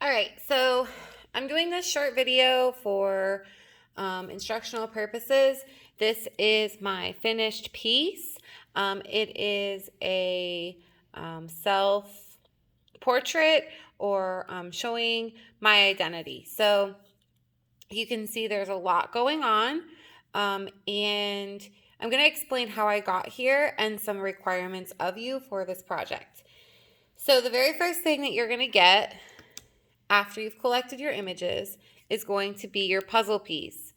All right, so I'm doing this short video for instructional purposes. This is my finished piece. It is a self-portrait or showing my identity. So you can see there's a lot going on, and I'm going to explain how I got here and some requirements of you for this project. So the very first thing that you're going to get after you've collected your images is going to be your puzzle piece.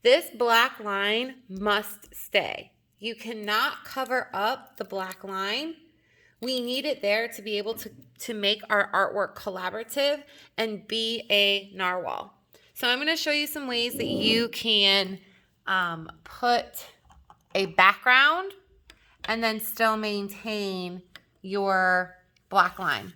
This black line must stay. You cannot cover up the black line. We need it there to be able to make our artwork collaborative and be a narwhal. So I'm going to show you some ways that you can put a background and then still maintain your black line.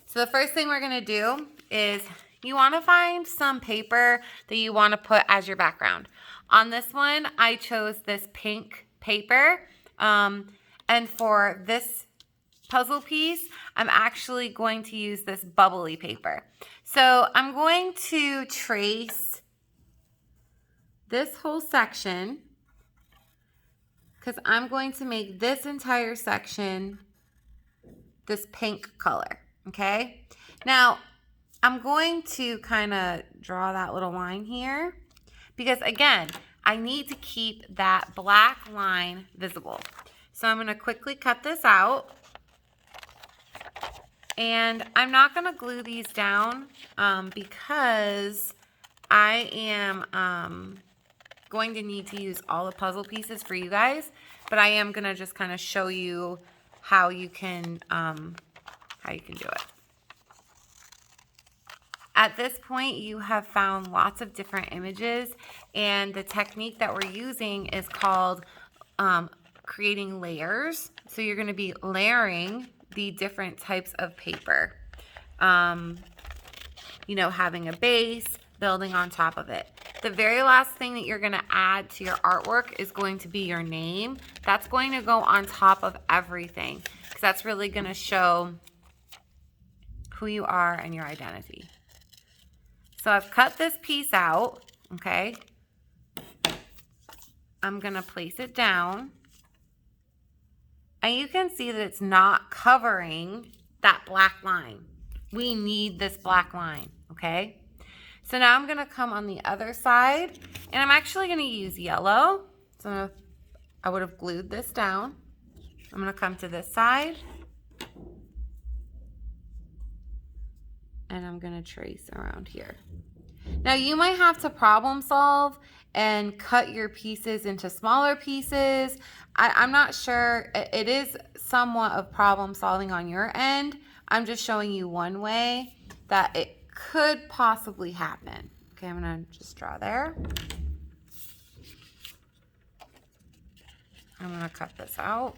So the first thing we're going to do is you want to find some paper that you want to put as your background. On this one, I chose this pink paper. And for this puzzle piece, I'm actually going to use this bubbly paper. So I'm going to trace this whole section because I'm going to make this entire section this pink color. Okay, now I'm going to kind of draw that little line here because again, I need to keep that black line visible. So I'm going to quickly cut this out, and I'm not going to glue these down because I am going to need to use all the puzzle pieces for you guys, but I am going to just kind of show you how you can do it. At this point, you have found lots of different images, and the technique that we're using is called creating layers. So you're going to be layering the different types of paper. You know, having a base, building on top of it. The very last thing that you're going to add to your artwork is going to be your name. That's going to go on top of everything because that's really going to show who you are and your identity. So I've cut this piece out, okay? I'm going to place it down. And you can see that it's not covering that black line. We need this black line, okay? So now I'm going to come on the other side, and I'm actually going to use yellow. So I would have glued this down. I'm going to come to this side. And I'm going to trace around here. Now you might have to problem solve and cut your pieces into smaller pieces. I'm not sure. It is somewhat of problem solving on your end. I'm just showing you one way that it could possibly happen. Okay, I'm going to just draw there. I'm going to cut this out.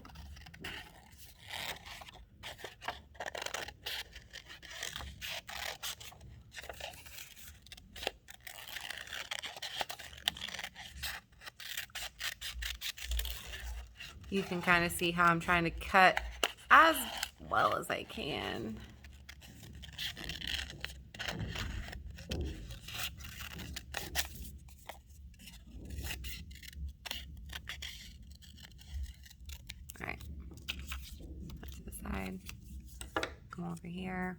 You can kind of see how I'm trying to cut as well as I can. All right, put to the side, come over here,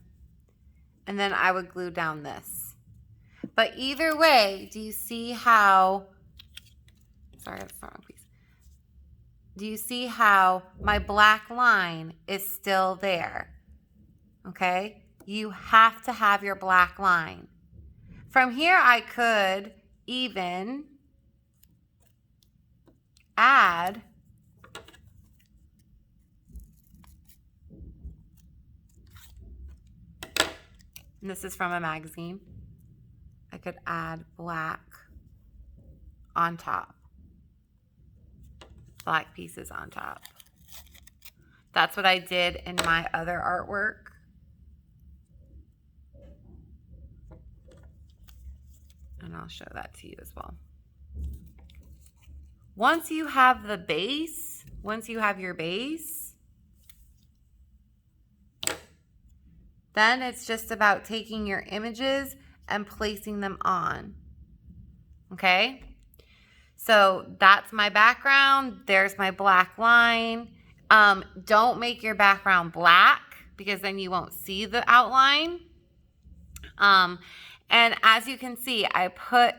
and then I would glue down this. But either way, do you see how, sorry, that's the wrong piece. Do you see how my black line is still there? Okay, you have to have your black line. From here, I could even add and this is from a magazine. I could add black on top. Black pieces on top. That's what I did in my other artwork. And I'll show that to you as well. Once you have the base, once you have your base, Then it's just about taking your images and placing them on. Okay? So that's my background. There's my black line. Don't make your background black because then you won't see the outline. And as you can see, I put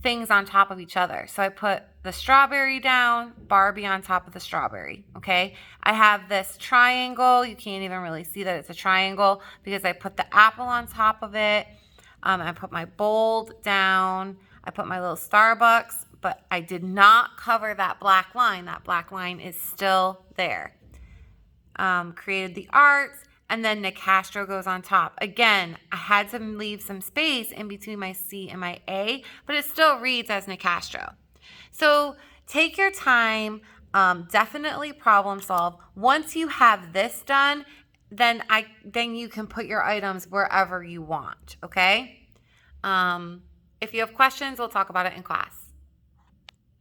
things on top of each other. So I put the strawberry down, Barbie on top of the strawberry, okay? I have this triangle. You can't even really see that it's a triangle because I put the apple on top of it. I put my bold down. I put my little Starbucks, but I did not cover that black line. That black line is still there. Created the arts. And then Nicastro goes on top. Again, I had to leave some space in between my C and my A, but it still reads as Nicastro. So take your time, definitely problem solve. Once you have this done, then you can put your items wherever you want, okay? If you have questions, we'll talk about it in class.